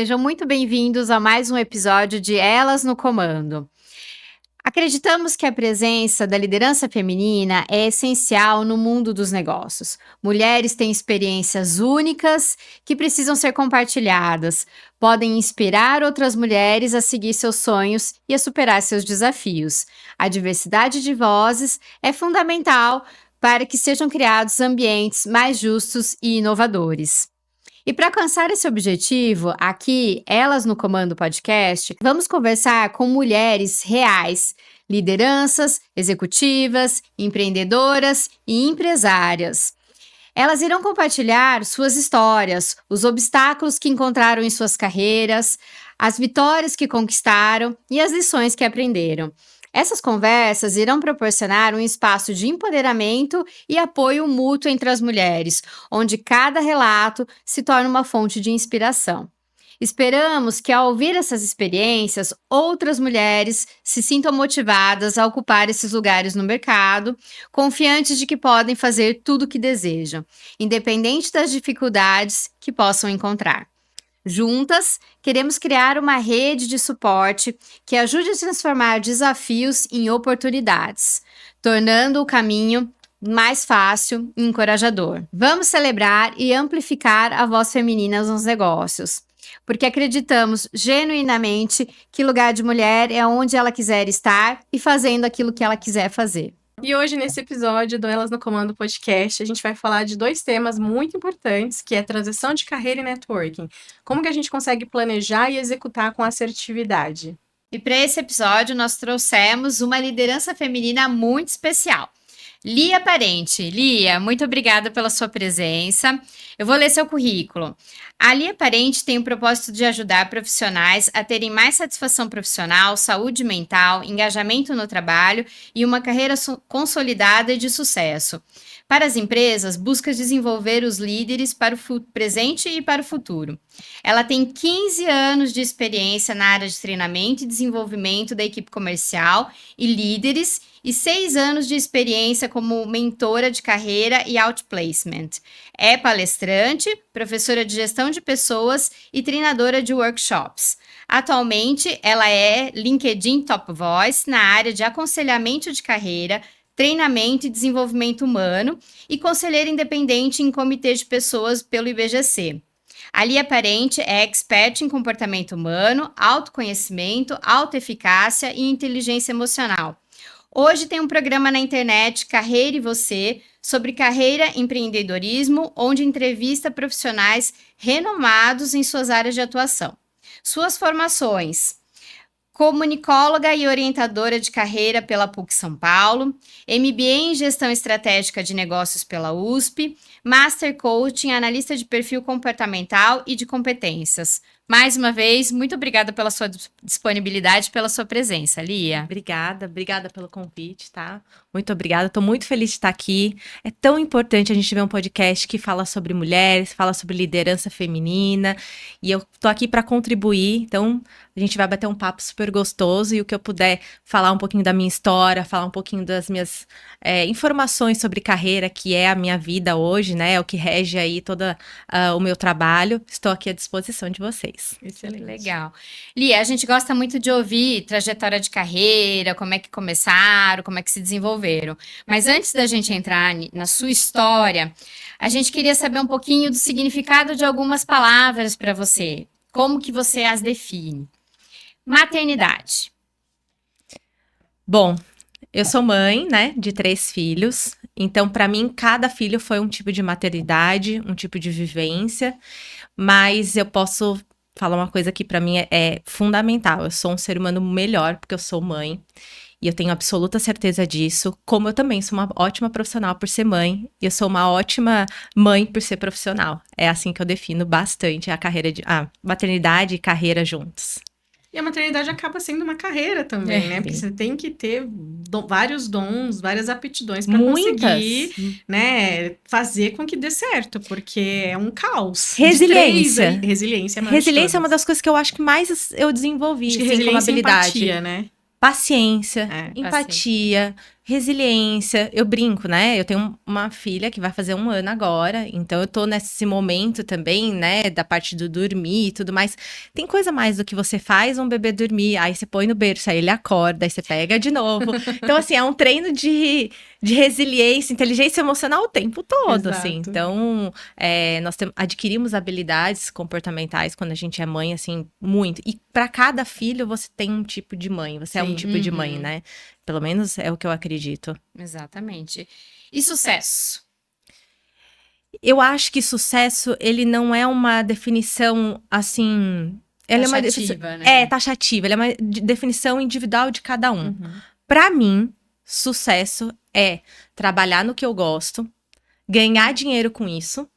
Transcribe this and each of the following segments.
sejam muito bem-vindos a mais um episódio de Elas no Comando. Acreditamos que a presença da liderança feminina é essencial no mundo dos negócios. Mulheres têm experiências únicas que precisam ser compartilhadas, podem inspirar outras mulheres a seguir seus sonhos e a superar seus desafios. A diversidade de vozes é fundamental para que sejam criados ambientes mais justos e inovadores. E para alcançar esse objetivo, aqui, Elas no Comando Podcast, vamos conversar com mulheres reais, lideranças, executivas, empreendedoras e empresárias. Elas irão compartilhar suas histórias, os obstáculos que encontraram em suas carreiras, as vitórias que conquistaram e as lições que aprenderam. Essas conversas irão proporcionar um espaço de empoderamento e apoio mútuo entre as mulheres, onde cada relato se torna uma fonte de inspiração. Esperamos que, ao ouvir essas experiências, outras mulheres se sintam motivadas a ocupar esses lugares no mercado, confiantes de que podem fazer tudo o que desejam, independente das dificuldades que possam encontrar. Juntas, queremos criar uma rede de suporte que ajude a transformar desafios em oportunidades, tornando o caminho mais fácil e encorajador. Vamos celebrar e amplificar a voz feminina nos negócios, porque acreditamos genuinamente que lugar de mulher é onde ela quiser estar e fazendo aquilo que ela quiser fazer. E hoje, nesse episódio do Elas no Comando Podcast, a gente vai falar de dois temas muito importantes, que é transição de carreira e networking. Como que a gente consegue planejar e executar com assertividade? E para esse episódio, nós trouxemos uma liderança feminina muito especial. Lia Parente. Lia, muito obrigada pela sua presença. Eu vou ler seu currículo. A Lia Parente tem o propósito de ajudar profissionais a terem mais satisfação profissional, saúde mental, engajamento no trabalho e uma carreira consolidada e de sucesso. Para as empresas, busca desenvolver os líderes para o presente e para o futuro. Ela tem 15 anos de experiência na área de treinamento e desenvolvimento da equipe comercial e líderes e 6 anos de experiência como mentora de carreira e outplacement. É palestrante, professora de gestão de pessoas e treinadora de workshops. Atualmente, ela é LinkedIn Top Voice na área de aconselhamento de carreira, treinamento e desenvolvimento humano e conselheira independente em comitê de pessoas pelo IBGC. A Lia Parente é expert em comportamento humano, autoconhecimento, autoeficácia e inteligência emocional. Hoje tem um programa na internet, Carreira e Você, sobre carreira e empreendedorismo, onde entrevista profissionais renomados em suas áreas de atuação. Suas formações: comunicóloga e orientadora de carreira pela PUC São Paulo, MBA em Gestão Estratégica de Negócios pela USP, Master Coaching, analista de perfil comportamental e de competências. Mais uma vez, muito obrigada pela sua disponibilidade, pela sua presença, Lia. Obrigada pelo convite, tá? Muito obrigada, tô muito feliz de estar aqui. É tão importante a gente ver um podcast que fala sobre mulheres, fala sobre liderança feminina, e eu tô aqui para contribuir, então a gente vai bater um papo super gostoso, e o que eu puder falar um pouquinho da minha história, falar um pouquinho das minhas informações sobre carreira, que é a minha vida hoje, né? É o que rege aí todo o meu trabalho. Estou aqui à disposição de vocês. Excelente. Legal. Lia, a gente gosta muito de ouvir trajetória de carreira, como é que começaram, como é que se desenvolveram. Mas antes da gente entrar na sua história, a gente queria saber um pouquinho do significado de algumas palavras para você. Como que você as define? Maternidade. Bom, eu sou mãe, né, de 3 filhos. Então, para mim, cada filho foi um tipo de maternidade, um tipo de vivência. Mas eu posso falar uma coisa que para mim é fundamental. Eu sou um ser humano melhor porque eu sou mãe. E eu tenho absoluta certeza disso. Como eu também sou uma ótima profissional por ser mãe. E eu sou uma ótima mãe por ser profissional. É assim que eu defino bastante a maternidade e carreira juntos. E a maternidade acaba sendo uma carreira também, né? Porque você tem que ter vários dons, várias aptidões para conseguir, né, fazer com que dê certo, porque é um caos. Resiliência. Resiliência é uma das coisas que eu acho que mais eu desenvolvi, acho que assim, como resiliência e habilidade. empatia, né? Paciência, empatia, resiliência, eu brinco, né? Eu tenho uma filha que vai fazer 1 ano agora, então eu tô nesse momento também, né, da parte do dormir e tudo mais. Tem coisa mais do que você faz um bebê dormir, aí você põe no berço, aí ele acorda, aí você pega de novo. Então, assim, é um treino de resiliência, inteligência emocional o tempo todo, assim. Então, nós adquirimos habilidades comportamentais quando a gente é mãe, assim, muito. E para cada filho, você tem um tipo de mãe, você é um tipo de mãe, né? Pelo menos é o que eu acredito. Exatamente. E sucesso? Eu acho que sucesso, ele não é uma definição, assim... Ela taxativa, é uma né? Taxativa. Ela é uma definição individual de cada um. Para mim, sucesso é trabalhar no que eu gosto, ganhar dinheiro com isso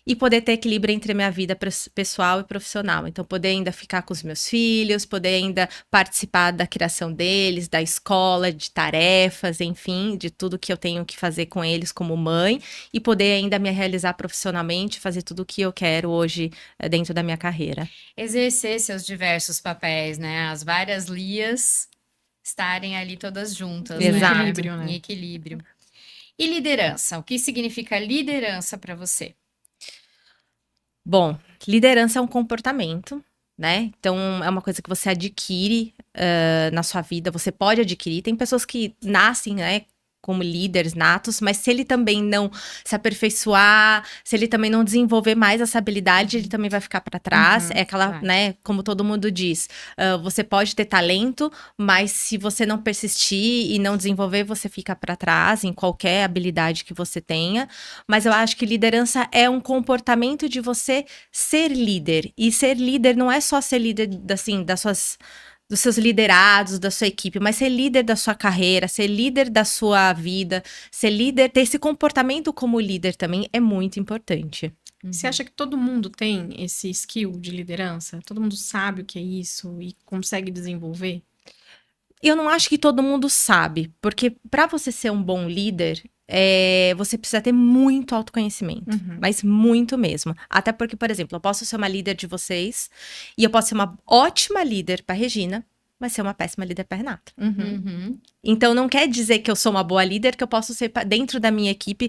e poder ter equilíbrio entre a minha vida pessoal e profissional. Então, poder ainda ficar com os meus filhos, poder ainda participar da criação deles, da escola, de tarefas, enfim, de tudo que eu tenho que fazer com eles como mãe e poder ainda me realizar profissionalmente, fazer tudo o que eu quero hoje dentro da minha carreira. Exercer seus diversos papéis, né? As várias Lias estarem ali todas juntas, Exato. né? Em equilíbrio, né? Em equilíbrio. E liderança? O que significa liderança para você? Bom, liderança é um comportamento, né? Então, é uma coisa que você adquire na sua vida, você pode adquirir. Tem pessoas que nascem, né, como líderes natos, mas se ele também não se aperfeiçoar, se ele também não desenvolver mais essa habilidade, ele também vai ficar para trás. É aquela, né, como todo mundo diz, você pode ter talento, mas se você não persistir e não desenvolver, você fica para trás em qualquer habilidade que você tenha. Mas eu acho que liderança é um comportamento de você ser líder. E ser líder não é só ser líder, assim, dos seus liderados, da sua equipe, mas ser líder da sua carreira, ser líder da sua vida, ser líder, ter esse comportamento como líder também é muito importante. Você acha que todo mundo tem esse skill de liderança? Todo mundo sabe o que é isso e consegue desenvolver? Eu não acho que todo mundo sabe, porque para você ser um bom líder, você precisa ter muito autoconhecimento, mas muito mesmo. Até porque, por exemplo, eu posso ser uma líder de vocês e eu posso ser uma ótima líder para Regina, mas ser uma péssima líder para Renata. Então, não quer dizer que eu sou uma boa líder, que eu posso ser dentro da minha equipe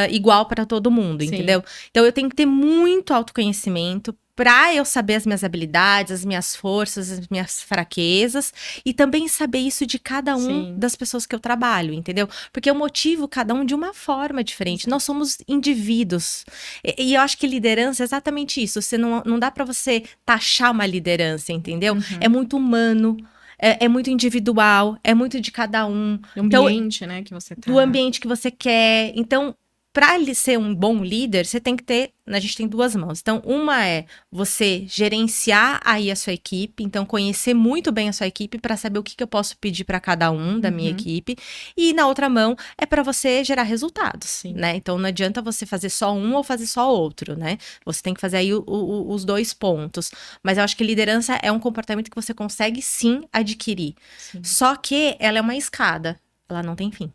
igual para todo mundo, entendeu? Então, eu tenho que ter muito autoconhecimento para eu saber as minhas habilidades, as minhas forças, as minhas fraquezas e também saber isso de cada um das pessoas que eu trabalho, entendeu? Porque eu motivo cada um de uma forma diferente. Nós somos indivíduos. E eu acho que liderança é exatamente isso. Você não dá para você taxar uma liderança, entendeu? É muito humano. É muito individual, é muito de cada um. Do ambiente, né, que você tá. Do ambiente que você quer. Então, para ele ser um bom líder, você tem que ter, a gente tem 2 mãos. Então, uma é você gerenciar aí a sua equipe, então conhecer muito bem a sua equipe para saber o que eu posso pedir para cada um da minha equipe. E na outra mão é para você gerar resultados, né? Então, não adianta você fazer só um ou fazer só outro, né? Você tem que fazer aí os 2 pontos. Mas eu acho que liderança é um comportamento que você consegue sim adquirir. Só que ela é uma escada. Ela não tem fim.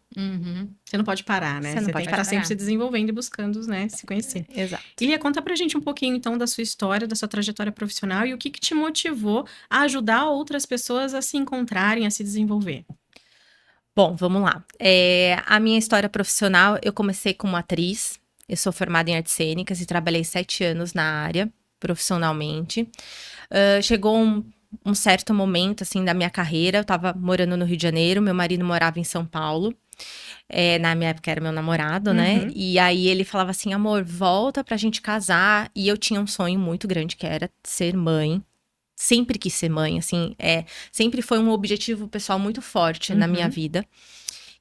Você não pode parar, né? Você tem que estar sempre se desenvolvendo e buscando, né, se conhecer. Exato. Ilia, conta pra gente um pouquinho, então, da sua história, da sua trajetória profissional e o que te motivou a ajudar outras pessoas a se encontrarem, a se desenvolver. Bom, vamos lá. A minha história profissional, eu comecei como atriz. Eu sou formada em artes cênicas e trabalhei 7 anos na área, profissionalmente. Chegou um certo momento, assim, da minha carreira, eu tava morando no Rio de Janeiro, meu marido morava em São Paulo, na minha época era meu namorado, né, e aí ele falava assim, amor, volta pra gente casar, e eu tinha um sonho muito grande, que era ser mãe, sempre quis ser mãe, assim, sempre foi um objetivo pessoal muito forte na minha vida.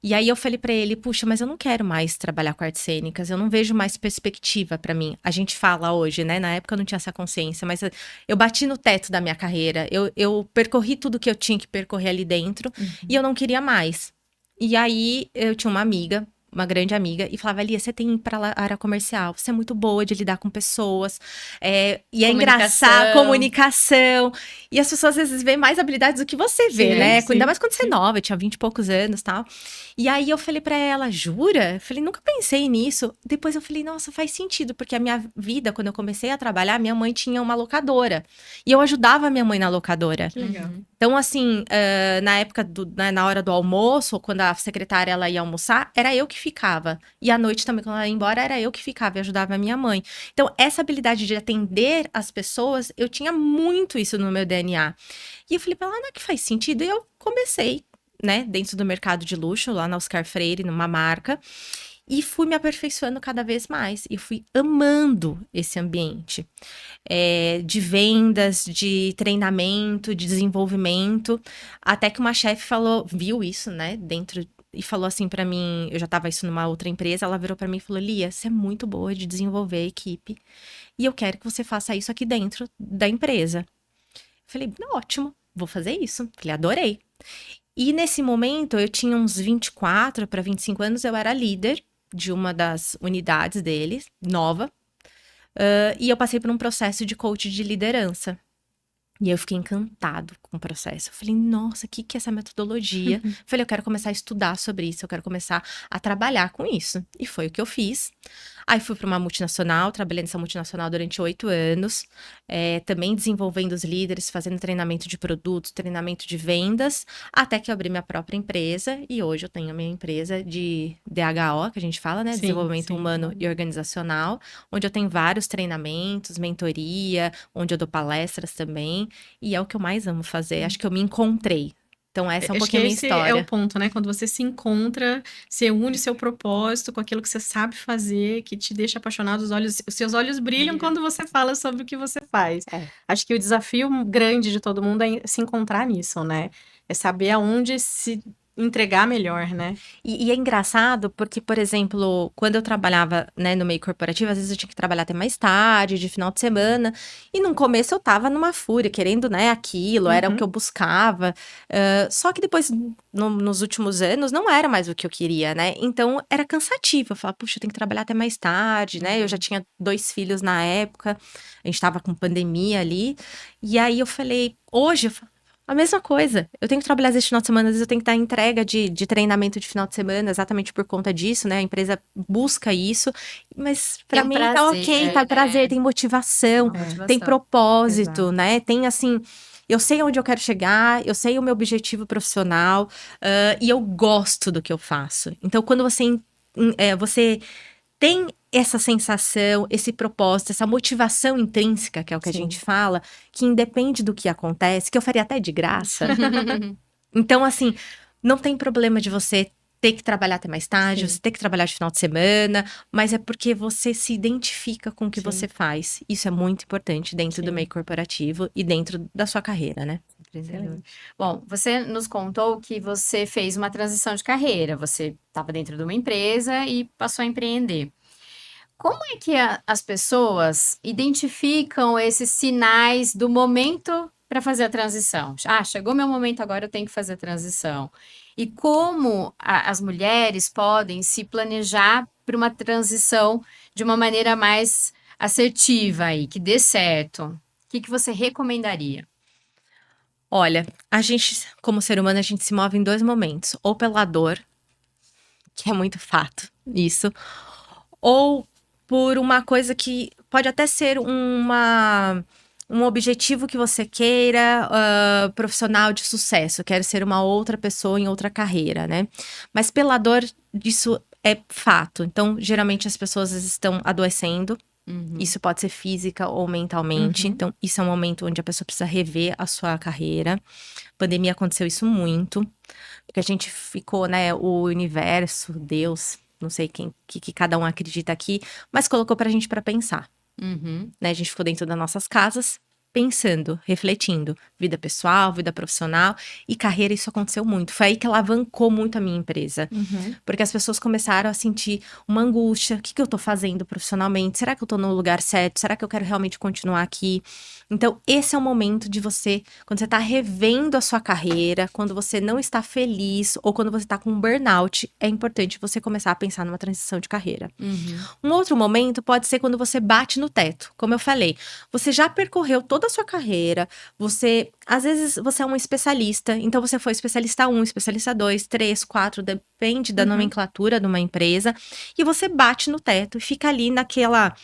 E aí eu falei pra ele, puxa, mas eu não quero mais trabalhar com artes cênicas, eu não vejo mais perspectiva pra mim. A gente fala hoje, né? Na época eu não tinha essa consciência, mas eu bati no teto da minha carreira, eu percorri tudo que eu tinha que percorrer ali dentro e eu não queria mais. E aí eu tinha uma amiga, uma grande amiga, e falava, Lia, você tem que ir pra área comercial, você é muito boa de lidar com pessoas, e é engraçado, comunicação, e as pessoas às vezes veem mais habilidades do que você vê, né? Ainda mais quando você é nova, eu tinha 20 e poucos anos e tal. E aí eu falei pra ela, jura? Eu falei, nunca pensei nisso. Depois eu falei, nossa, faz sentido, porque a minha vida, quando eu comecei a trabalhar, minha mãe tinha uma locadora, e eu ajudava a minha mãe na locadora. Que legal. Então, assim, na época, na hora do almoço, ou quando a secretária ela ia almoçar, era eu que ficava. E à noite também, quando ela ia embora, era eu que ficava e ajudava a minha mãe. Então, essa habilidade de atender as pessoas, eu tinha muito isso no meu DNA. E eu falei pra ela, não é que faz sentido? E eu comecei, né, dentro do mercado de luxo, lá na Oscar Freire, numa marca. E fui me aperfeiçoando cada vez mais. E fui amando esse ambiente. De vendas, de treinamento, de desenvolvimento. Até que uma chefe viu isso, né, dentro... E falou assim pra mim, eu já tava isso numa outra empresa, ela virou pra mim e falou, Lia, você é muito boa de desenvolver a equipe. E eu quero que você faça isso aqui dentro da empresa. Falei, ótimo, vou fazer isso. Falei, adorei. E nesse momento, eu tinha uns 24 para 25 anos, eu era líder de uma das unidades deles, nova. E eu passei por um processo de coach de liderança. E eu fiquei encantado com o processo. Eu falei, nossa, o que é essa metodologia? Falei, eu quero começar a estudar sobre isso, eu quero começar a trabalhar com isso. E foi o que eu fiz. Aí fui para uma multinacional, trabalhei nessa multinacional durante 8 anos, também desenvolvendo os líderes, fazendo treinamento de produtos, treinamento de vendas, até que eu abri minha própria empresa, e hoje eu tenho a minha empresa de DHO, que a gente fala, né? Desenvolvimento humano e organizacional, onde eu tenho vários treinamentos, mentoria, onde eu dou palestras também, e é o que eu mais amo fazer, acho que eu me encontrei. Então, essa é um pouquinho a minha história. Esse é o ponto, né? Quando você se encontra, você une seu propósito com aquilo que você sabe fazer, que te deixa apaixonado, os seus olhos brilham quando você fala sobre o que você faz. Acho que o desafio grande de todo mundo é se encontrar nisso, né? É saber aonde se entregar melhor, né? E é engraçado porque, por exemplo, quando eu trabalhava, né, no meio corporativo, às vezes eu tinha que trabalhar até mais tarde, de final de semana, e no começo eu tava numa fúria, querendo, né, aquilo, era o que eu buscava, só que depois, nos últimos anos, não era mais o que eu queria, né, então era cansativo, eu falava, puxa, eu tenho que trabalhar até mais tarde, né, eu já tinha 2 filhos na época, a gente tava com pandemia ali, e aí eu falei, hoje, a mesma coisa. Eu tenho que trabalhar esse final de semana, às vezes eu tenho que dar entrega de treinamento de final de semana, exatamente por conta disso, né? A empresa busca isso, mas pra mim tá ok, tá prazer, tem motivação, tem propósito, né? Tem assim, eu sei onde eu quero chegar, eu sei o meu objetivo profissional, e eu gosto do que eu faço. Então, quando você tem essa sensação, esse propósito, essa motivação intrínseca, que é o que a gente fala, que independe do que acontece, que eu faria até de graça. Então, assim, não tem problema de você ter que trabalhar até mais tarde, você ter que trabalhar de final de semana, mas é porque você se identifica com o que você faz. Isso é muito importante dentro do meio corporativo e dentro da sua carreira, né? Bom, você nos contou que você fez uma transição de carreira, você estava dentro de uma empresa e passou a empreender. Como é que as pessoas identificam esses sinais do momento para fazer a transição? Chegou meu momento, agora eu tenho que fazer a transição. E como as mulheres podem se planejar para uma transição de uma maneira mais assertiva aí, que dê certo? O que você recomendaria? Olha, a gente, como ser humano, a gente se move em 2 momentos. Ou pela dor, que é muito fato, isso. Ou por uma coisa que pode até ser um objetivo que você queira, profissional de sucesso. Quero ser uma outra pessoa em outra carreira, né? Mas pela dor, isso é fato. Então, geralmente as pessoas estão adoecendo. Isso pode ser física ou mentalmente. Então, isso é um momento onde a pessoa precisa rever a sua carreira. Pandemia aconteceu isso muito. Porque a gente ficou, né, o universo, Deus, não sei que cada um acredita aqui, mas colocou pra gente pra pensar. Né? A gente ficou dentro das nossas casas, pensando, refletindo. Vida pessoal, vida profissional e carreira, isso aconteceu muito. Foi aí que alavancou muito a minha empresa. Porque as pessoas começaram a sentir uma angústia. O que eu tô fazendo profissionalmente? Será que eu tô no lugar certo? Será que eu quero realmente continuar aqui? Então, esse é o momento de você, quando você tá revendo a sua carreira, quando você não está feliz ou quando você tá com um burnout, é importante você começar a pensar numa transição de carreira. Um outro momento pode ser quando você bate no teto. Como eu falei, você já percorreu toda a sua carreira, às vezes você é um especialista, então você foi especialista 1, especialista 2, 3, 4, depende da nomenclatura de uma empresa, e você bate no teto e fica ali naquela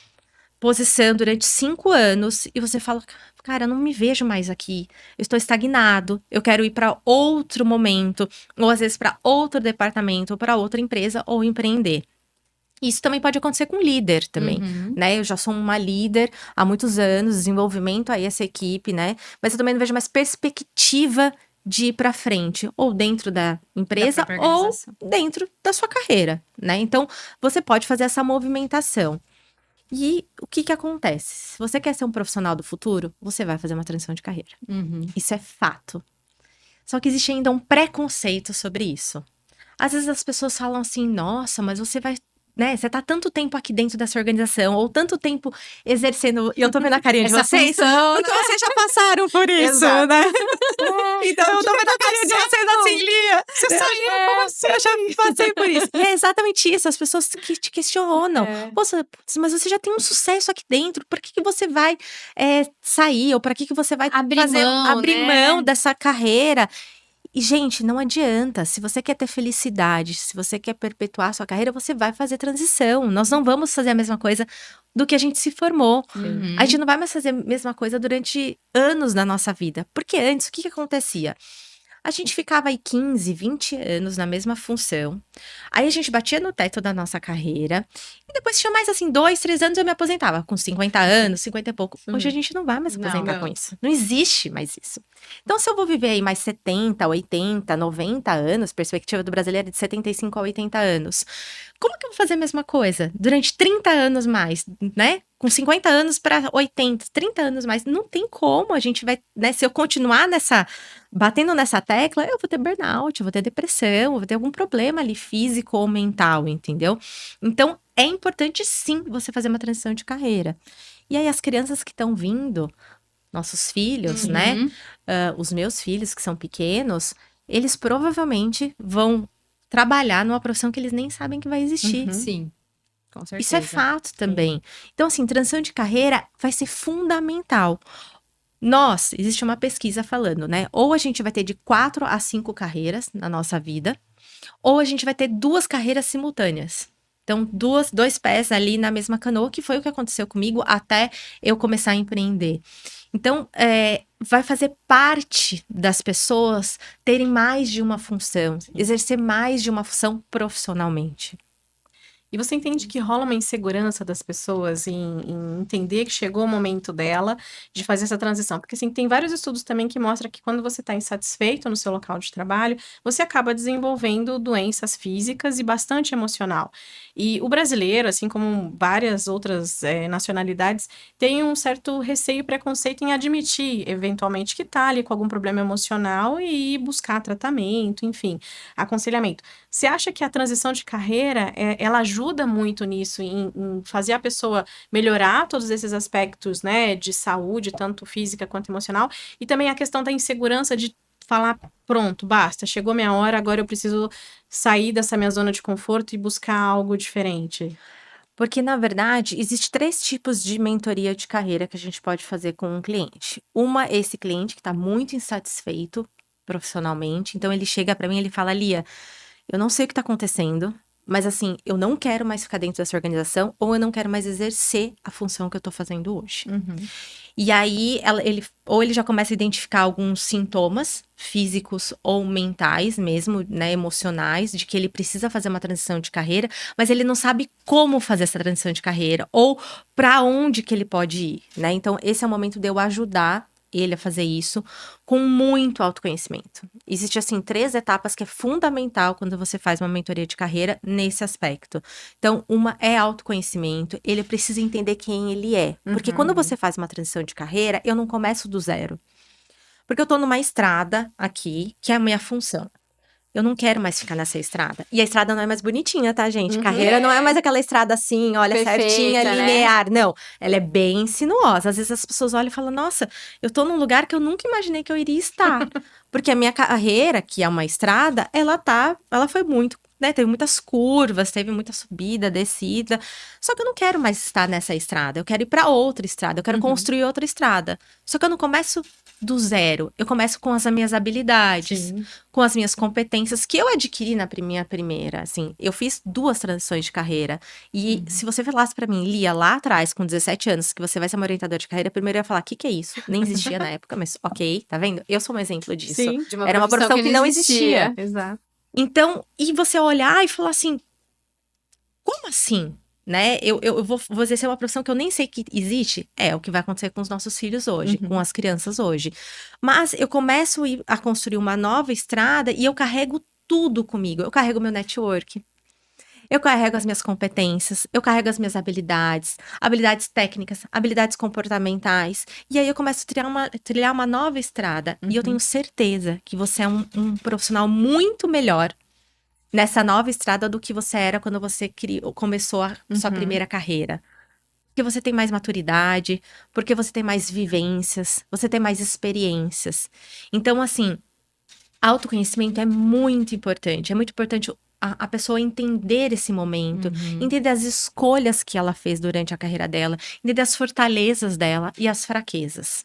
posição durante 5 anos e você fala, cara, eu não me vejo mais aqui, eu estou estagnado, eu quero ir para outro momento, ou às vezes para outro departamento, ou para outra empresa, ou empreender. Isso também pode acontecer com líder também, né? Eu já sou uma líder há muitos anos, desenvolvimento aí essa equipe, né? Mas eu também não vejo mais perspectiva de ir para frente, ou dentro da empresa, ou dentro da sua carreira, né? Então, você pode fazer essa movimentação. E o que acontece? Se você quer ser um profissional do futuro, você vai fazer uma transição de carreira. Isso é fato. Só que existe ainda um preconceito sobre isso. Às vezes as pessoas falam assim, nossa, mas você vai... né? Você tá tanto tempo aqui dentro dessa organização, ou tanto tempo exercendo, e eu tô vendo a carinha de vocês, porque vocês já passaram por isso, né? Então eu tô vendo a carinha de vocês assim, Lia. Você saiu, como assim? Eu já passei por isso. É exatamente isso, as pessoas que te questionam. Poxa, mas você já tem um sucesso aqui dentro, por que você vai sair? Ou para que você vai abrir mão dessa carreira? E, gente, não adianta. Se você quer ter felicidade, se você quer perpetuar a sua carreira, você vai fazer transição. Nós não vamos fazer a mesma coisa do que a gente se formou. A gente não vai mais fazer a mesma coisa durante anos na nossa vida. Porque antes, o que acontecia? A gente ficava aí 15, 20 anos na mesma função. Aí a gente batia no teto da nossa carreira. E depois tinha mais assim, 2, 3 anos eu me aposentava. Com 50 anos, 50 e pouco. Hoje a gente não vai mais aposentar com isso. Não existe mais isso. Então, se eu vou viver aí mais 70, 80, 90 anos, perspectiva do brasileiro é de 75 a 80 anos. Como que eu vou fazer a mesma coisa? Durante 30 anos mais, né? Com 50 anos para 80, 30 anos mais. Não tem como. A gente vai, né? Se eu continuar batendo nessa tecla, eu vou ter burnout, eu vou ter depressão, eu vou ter algum problema ali físico ou mental, entendeu? Então, é importante sim você fazer uma transição de carreira. E aí, as crianças que estão vindo, nossos filhos, né? Os meus filhos que são pequenos, eles provavelmente vão trabalhar numa profissão que eles nem sabem que vai existir. Sim, com certeza. Isso é fato também. Então, assim, transição de carreira vai ser fundamental. Existe uma pesquisa falando, né? Ou a gente vai ter de 4 a 5 carreiras na nossa vida, ou a gente vai ter 2 carreiras simultâneas. Então, 2 pés ali na mesma canoa, que foi o que aconteceu comigo até eu começar a empreender. Então, vai fazer parte das pessoas terem mais de uma função, exercer mais de uma função profissionalmente. E você entende que rola uma insegurança das pessoas em entender que chegou o momento dela de fazer essa transição? Porque, assim, tem vários estudos também que mostram que quando você está insatisfeito no seu local de trabalho, você acaba desenvolvendo doenças físicas e bastante emocional. E o brasileiro, assim como várias outras nacionalidades, tem um certo receio e preconceito em admitir, eventualmente, que está ali com algum problema emocional e ir buscar tratamento, enfim, aconselhamento. Você acha que a transição de carreira, ela ajuda muito nisso, em fazer a pessoa melhorar todos esses aspectos, né, de saúde, tanto física quanto emocional, e também a questão da insegurança de falar, pronto, basta, chegou minha hora, agora eu preciso sair dessa minha zona de conforto e buscar algo diferente? Porque, na verdade, existe 3 tipos de mentoria de carreira que a gente pode fazer com um cliente. Uma, esse cliente que está muito insatisfeito profissionalmente, então ele chega para mim e ele fala, Lia, eu não sei o que está acontecendo, mas assim, eu não quero mais ficar dentro dessa organização, ou eu não quero mais exercer a função que eu tô fazendo hoje. E aí, ele já começa a identificar alguns sintomas físicos ou mentais mesmo, né, emocionais, de que ele precisa fazer uma transição de carreira, mas ele não sabe como fazer essa transição de carreira, ou para onde que ele pode ir, né? Então, esse é o momento de eu ajudar ele a fazer isso com muito autoconhecimento. Existe, assim, 3 etapas que é fundamental quando você faz uma mentoria de carreira nesse aspecto. Então, uma é autoconhecimento, ele precisa entender quem ele é. Porque quando você faz uma transição de carreira, eu não começo do zero. Porque eu tô numa estrada aqui, que é a minha função. Eu não quero mais ficar nessa estrada. E a estrada não é mais bonitinha, tá, gente? Carreira não é mais aquela estrada assim, olha, perfeita, certinha, linear. Né? Não, ela é bem sinuosa. Às vezes as pessoas olham e falam, nossa, eu tô num lugar que eu nunca imaginei que eu iria estar. Porque a minha carreira, que é uma estrada, ela foi muito né? Teve muitas curvas, teve muita subida, descida. Só que eu não quero mais estar nessa estrada. Eu quero ir para outra estrada. Eu quero construir outra estrada. Só que eu não começo do zero. Eu começo com as minhas habilidades, com as minhas competências que eu adquiri na minha primeira. Assim, eu fiz 2 transições de carreira. E se você falasse para mim, Lia, lá atrás, com 17 anos, que você vai ser uma orientadora de carreira, primeiro eu ia falar, o que é isso? Nem existia na época, mas ok, tá vendo? Eu sou um exemplo disso. Sim, Era uma profissão que não existia. Exato. Então, e você olhar e falar assim, como assim? Né? Eu vou exercer uma profissão que eu nem sei que existe. É o que vai acontecer com os nossos filhos hoje, com as crianças hoje. Mas eu começo a construir uma nova estrada e eu carrego tudo comigo. Eu carrego meu network. Eu carrego as minhas competências, eu carrego as minhas habilidades técnicas, habilidades comportamentais. E aí eu começo a trilhar uma nova estrada. E eu tenho certeza que você é um profissional muito melhor nessa nova estrada do que você era quando você começou a sua primeira carreira. Porque você tem mais maturidade, porque você tem mais vivências, você tem mais experiências. Então, assim, autoconhecimento é muito importante. É muito importante a pessoa entender esse momento, entender as escolhas que ela fez durante a carreira dela, entender as fortalezas dela e as fraquezas.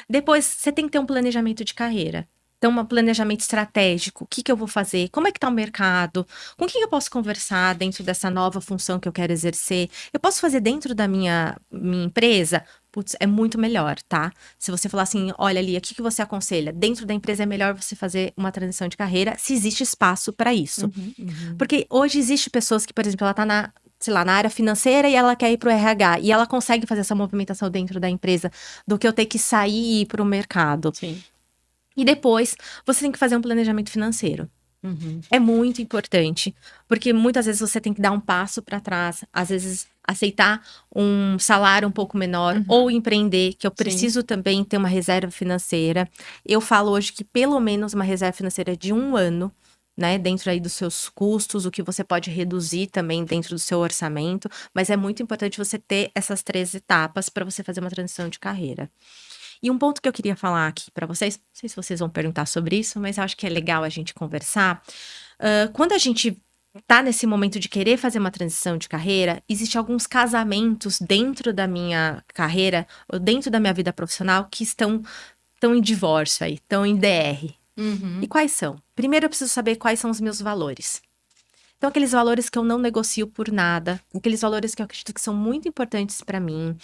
Depois, você tem que ter um planejamento de carreira. Então, um planejamento estratégico. O que eu vou fazer? Como é que tá o mercado? Com quem eu posso conversar dentro dessa nova função que eu quero exercer? Eu posso fazer dentro da minha empresa? Putz, é muito melhor, tá? Se você falar assim, olha, Lia, o que você aconselha? Dentro da empresa é melhor você fazer uma transição de carreira se existe espaço para isso. Porque hoje existe pessoas que, por exemplo, ela tá sei lá, na área financeira e ela quer ir pro RH. E ela consegue fazer essa movimentação dentro da empresa do que eu ter que sair e ir pro mercado. Sim. E depois, você tem que fazer um planejamento financeiro. É muito importante, porque muitas vezes você tem que dar um passo para trás, às vezes aceitar um salário um pouco menor, ou empreender, que eu preciso também ter uma reserva financeira. Eu falo hoje que pelo menos uma reserva financeira de 1 ano, né, dentro aí dos seus custos, o que você pode reduzir também dentro do seu orçamento, mas é muito importante você ter essas 3 etapas para você fazer uma transição de carreira. E um ponto que eu queria falar aqui para vocês, não sei se vocês vão perguntar sobre isso, mas eu acho que é legal a gente conversar. Quando a gente tá nesse momento de querer fazer uma transição de carreira, existem alguns casamentos dentro da minha carreira, ou dentro da minha vida profissional, que estão em divórcio aí, estão em DR. E quais são? Primeiro eu preciso saber quais são os meus valores. Então, aqueles valores que eu não negocio por nada, aqueles valores que eu acredito que são muito importantes para mim.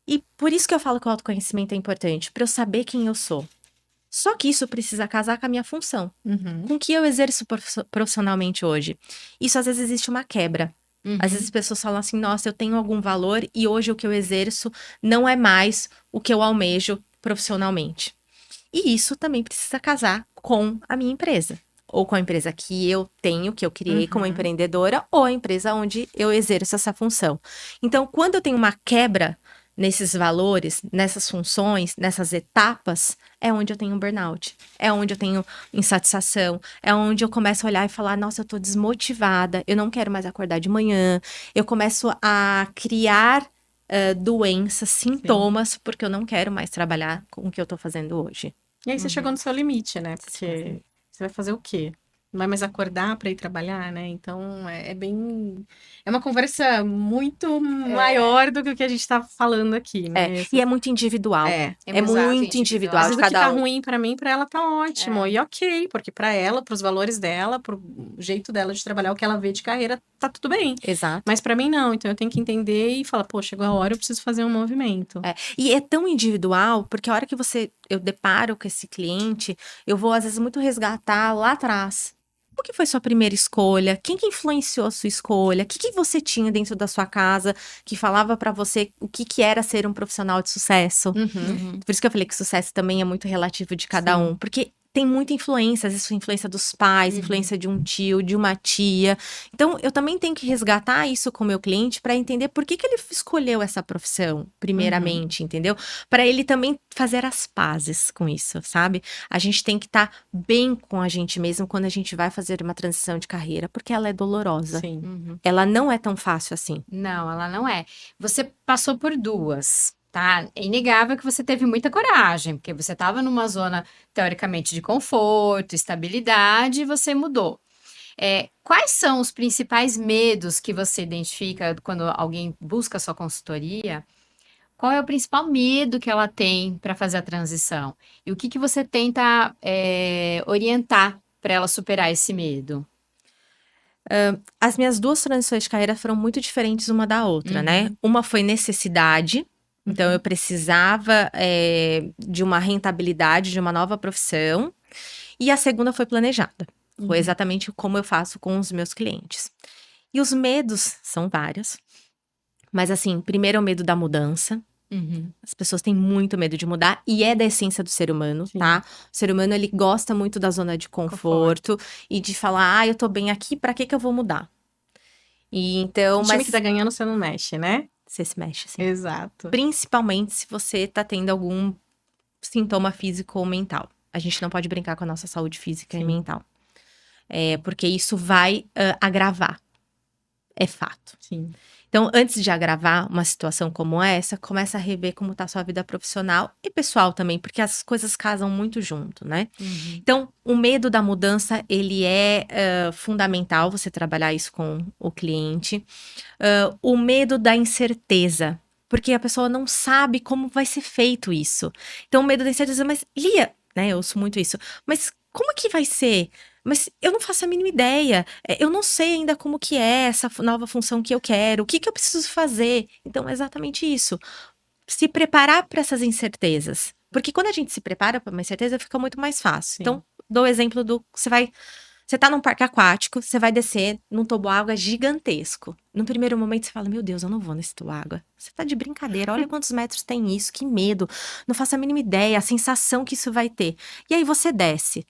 E por isso que eu falo que o autoconhecimento é importante, para eu saber quem eu sou. Só que isso precisa casar com a minha função, com o que eu exerço profissionalmente hoje. Isso às vezes existe uma quebra. Às vezes as pessoas falam assim, nossa, eu tenho algum valor e hoje o que eu exerço não é mais o que eu almejo profissionalmente. E isso também precisa casar com a minha empresa. Ou com a empresa que eu tenho, que eu criei como empreendedora, ou a empresa onde eu exerço essa função. Então, quando eu tenho uma quebra nesses valores, nessas funções, nessas etapas, é onde eu tenho um burnout. É onde eu tenho insatisfação. É onde eu começo a olhar e falar, nossa, eu tô desmotivada, eu não quero mais acordar de manhã. Eu começo a criar doenças, sintomas, porque eu não quero mais trabalhar com o que eu tô fazendo hoje. E aí você chegou no seu limite, né? Porque você vai fazer o quê? Não vai mais acordar para ir trabalhar, né? Então, é bem... É uma conversa muito maior do que o que a gente tá falando aqui, né? E é muito individual. É muito individual. Às vezes o que tá ruim para mim, para ela tá ótimo. E ok, porque para ela, pros valores dela, pro jeito dela de trabalhar, o que ela vê de carreira, tá tudo bem. Exato. Mas para mim não, então eu tenho que entender e falar, pô, chegou a hora, eu preciso fazer um movimento. E é tão individual, porque a hora que eu deparo com esse cliente, eu vou às vezes muito resgatar lá atrás. O que foi sua primeira escolha? Quem que influenciou a sua escolha? O que você tinha dentro da sua casa que falava pra você o que era ser um profissional de sucesso? Por isso que eu falei que sucesso também é muito relativo de cada um. Porque tem muita influência, às vezes influência dos pais, influência de um tio, de uma tia. Então, eu também tenho que resgatar isso com o meu cliente para entender por que ele escolheu essa profissão, primeiramente, entendeu? Para ele também fazer as pazes com isso, sabe? A gente tem que estar bem com a gente mesmo quando a gente vai fazer uma transição de carreira, porque ela é dolorosa. Sim. Ela não é tão fácil assim. Não, ela não é. Você passou por 2. Tá? É inegável que você teve muita coragem, porque você estava numa zona, teoricamente, de conforto, estabilidade, e você mudou. Quais são os principais medos que você identifica quando alguém busca a sua consultoria? Qual é o principal medo que ela tem para fazer a transição? E o que você tenta orientar para ela superar esse medo? As minhas 2 transições de carreira foram muito diferentes uma da outra, né? Uma foi necessidade, então eu precisava de uma rentabilidade, de uma nova profissão. E a segunda foi planejada. Foi exatamente como eu faço com os meus clientes. E os medos são vários. Mas assim, primeiro é o medo da mudança. As pessoas têm muito medo de mudar e é da essência do ser humano, tá? O ser humano, ele gosta muito da zona de conforto. E de falar, eu tô bem aqui, pra que eu vou mudar? E então, O time que tá ganhando, você não mexe, né? Você se mexe, sim. Exato. Principalmente se você tá tendo algum sintoma físico ou mental. A gente não pode brincar com a nossa saúde física e mental. Porque isso vai agravar. É fato. Sim. Então, antes de agravar uma situação como essa, começa a rever como tá a sua vida profissional e pessoal também, porque as coisas casam muito junto, né? Então, o medo da mudança, ele é fundamental, você trabalhar isso com o cliente. O medo da incerteza, porque a pessoa não sabe como vai ser feito isso. Então, o medo da incerteza, mas Lia, né, eu ouço muito isso, mas como que vai ser? Mas eu não faço a mínima ideia, eu não sei ainda como que é essa nova função que eu quero, o que eu preciso fazer. Então, é exatamente isso. Se preparar para essas incertezas. Porque quando a gente se prepara para uma incerteza, fica muito mais fácil. Então, dou o exemplo do, você tá num parque aquático, você vai descer num toboágua gigantesco. No primeiro momento, você fala, meu Deus, eu não vou nesse toboágua. Você tá de brincadeira, olha quantos metros tem isso, que medo. Não faço a mínima ideia, a sensação que isso vai ter. E aí você desce.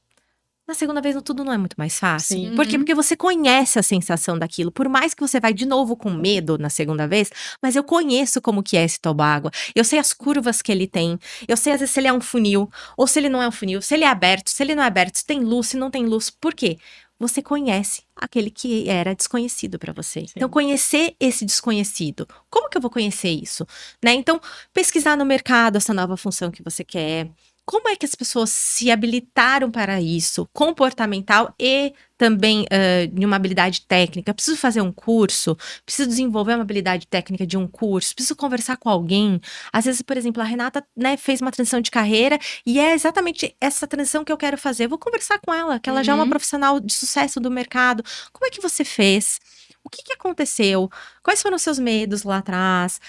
Na segunda vez, tudo não é muito mais fácil. Sim. Por quê? Porque você conhece a sensação daquilo. Por mais que você vai de novo com medo na segunda vez, mas eu conheço como que é esse toboágua. Eu sei as curvas que ele tem. Eu sei, às vezes, se ele é um funil, ou se ele não é um funil, se ele é aberto, se ele não é aberto, se tem luz, se não tem luz. Por quê? Você conhece aquele que era desconhecido para você. Sim. Então, conhecer esse desconhecido. Como que eu vou conhecer isso? Né? Então, pesquisar no mercado essa nova função que você quer. Como é que as pessoas se habilitaram para isso? Comportamental e também de uma habilidade técnica. Preciso fazer um curso? Preciso desenvolver uma habilidade técnica de um curso? Preciso conversar com alguém? Às vezes, por exemplo, a Renata, né, fez uma transição de carreira e é exatamente essa transição que eu quero fazer. Eu vou conversar com ela, que ela já é uma profissional de sucesso do mercado. Como é que você fez? O que aconteceu? Quais foram os seus medos lá atrás?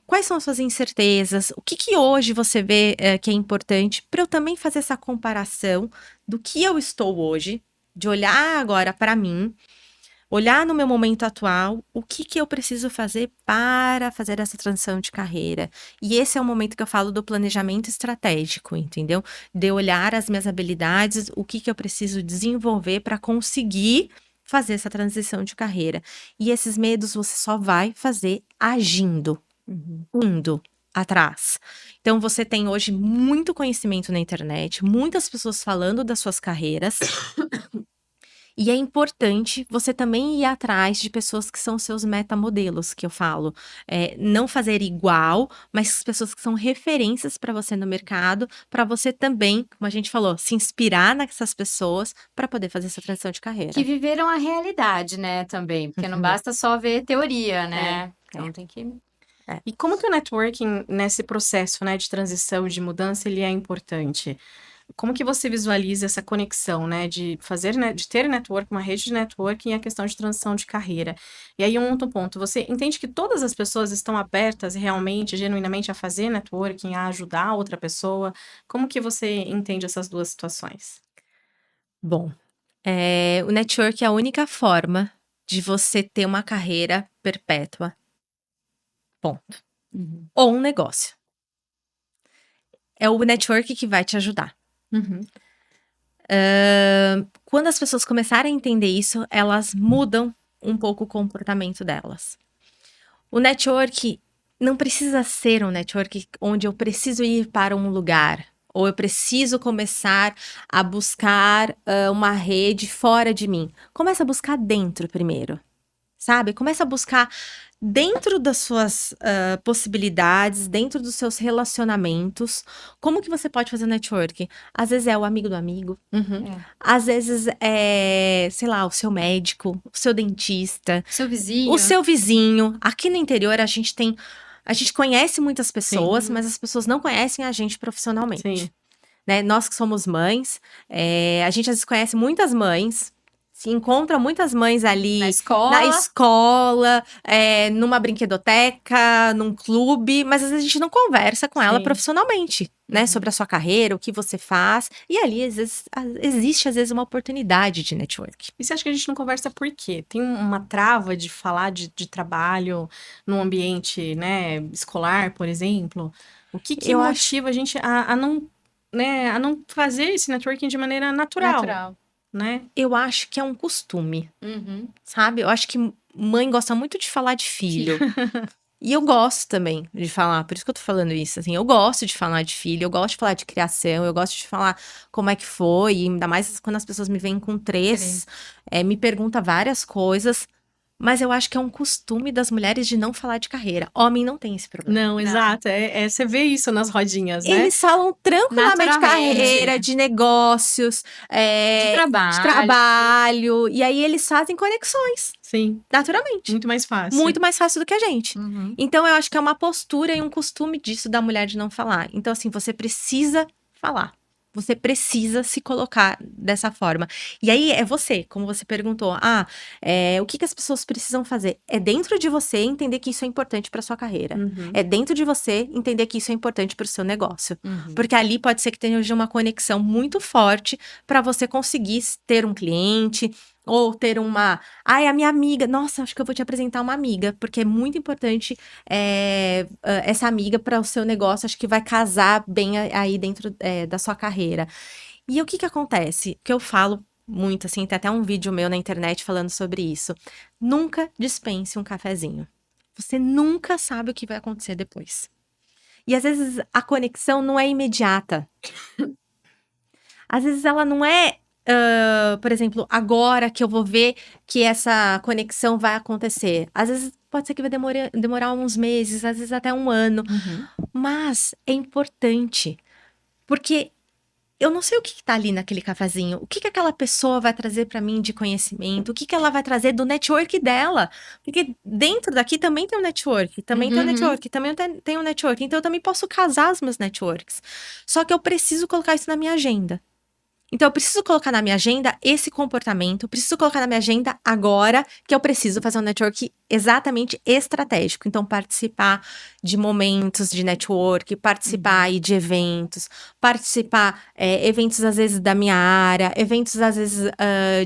Quais são as suas incertezas? O que hoje você vê que é importante para eu também fazer essa comparação do que eu estou hoje, de olhar agora para mim, olhar no meu momento atual, o que eu preciso fazer para fazer essa transição de carreira. E esse é o momento que eu falo do planejamento estratégico, entendeu? De olhar as minhas habilidades, o que eu preciso desenvolver para conseguir fazer essa transição de carreira. E esses medos você só vai fazer agindo, indo atrás. Então, você tem hoje muito conhecimento na internet, muitas pessoas falando das suas carreiras. E é importante você também ir atrás de pessoas que são seus metamodelos, que eu falo. Não fazer igual, mas pessoas que são referências para você no mercado, para você também, como a gente falou, se inspirar nessas pessoas para poder fazer essa transição de carreira. Que viveram a realidade, né, também. Porque não basta só ver teoria, né? Então tem que... E como que o networking, nesse processo, né, de transição, de mudança, ele é importante? Como que você visualiza essa conexão, né, de ter network, uma rede de networking e a questão de transição de carreira? E aí um outro ponto, você entende que todas as pessoas estão abertas realmente, genuinamente a fazer networking, a ajudar outra pessoa? Como que você entende essas duas situações? Bom, o network é a única forma de você ter uma carreira perpétua. Ponto. Ou um negócio. É o network que vai te ajudar. Quando as pessoas começarem a entender isso, elas mudam um pouco o comportamento delas. O network não precisa ser um network onde eu preciso ir para um lugar, ou eu preciso começar a buscar uma rede fora de mim. Começa a buscar dentro primeiro, sabe? Começa a buscar dentro das suas possibilidades, dentro dos seus relacionamentos, como que você pode fazer network? Às vezes é o amigo do amigo, às vezes é, sei lá, o seu médico, o seu dentista, Seu vizinho. o seu vizinho. Aqui no interior a gente conhece muitas pessoas, mas as pessoas não conhecem a gente profissionalmente. Sim. Né? Nós que somos mães, a gente às vezes conhece muitas mães, se encontra muitas mães ali Na escola. numa brinquedoteca, num clube, mas às vezes a gente não conversa com ela profissionalmente, né? Sobre a sua carreira, o que você faz. E ali, às vezes, existe uma oportunidade de network. E você acha que a gente não conversa por quê? Tem uma trava de falar de trabalho num ambiente, né, escolar, por exemplo? O que motiva a gente a não, né, a não fazer esse networking de maneira natural. Né? Eu acho que é um costume, sabe? Eu acho que mãe gosta muito de falar de filho. E eu gosto também de falar, por isso que eu tô falando isso, assim, eu gosto de falar de filho, eu gosto de falar de criação, eu gosto de falar como é que foi, e ainda mais quando as pessoas me vêm com três, me perguntam várias coisas. Mas eu acho que é um costume das mulheres de não falar de carreira. Homem não tem esse problema. Não, exato. Você vê isso nas rodinhas, né? Eles falam tranquilamente de carreira, de negócios, de trabalho. E aí eles fazem conexões. Sim. Naturalmente. Muito mais fácil. Muito mais fácil do que a gente. Então eu acho que é uma postura e um costume disso da mulher de não falar. Então, assim, você precisa falar. Você precisa se colocar dessa forma. E aí é você, como você perguntou. O que as pessoas precisam fazer? É dentro de você entender que isso é importante para sua carreira. É dentro de você entender que isso é importante para o seu negócio. Porque ali pode ser que tenha uma conexão muito forte para você conseguir ter um cliente. Ou ter a minha amiga. Nossa, acho que eu vou te apresentar uma amiga. Porque é muito importante essa amiga para o seu negócio. Acho que vai casar bem aí dentro da sua carreira. E o que acontece? Que eu falo muito, assim, tem até um vídeo meu na internet falando sobre isso. Nunca dispense um cafezinho. Você nunca sabe o que vai acontecer depois. E às vezes a conexão não é imediata. Às vezes ela não é... por exemplo, agora que eu vou ver que essa conexão vai acontecer. Às vezes pode ser que vai demorar uns meses, às vezes até um ano. Mas é importante. Porque eu não sei o que tá ali naquele cafezinho. O que aquela pessoa vai trazer para mim de conhecimento? O que ela vai trazer do network dela? Porque dentro daqui também tem um network. Também tem um network. Também tem um network. Então eu também posso casar os meus networks. Só que eu preciso colocar isso na minha agenda. Então, eu preciso colocar na minha agenda esse comportamento, preciso colocar na minha agenda agora que eu preciso fazer um network exatamente estratégico. Então, participar de momentos de network, participar aí de eventos, participar eventos, às vezes, da minha área, eventos, às vezes,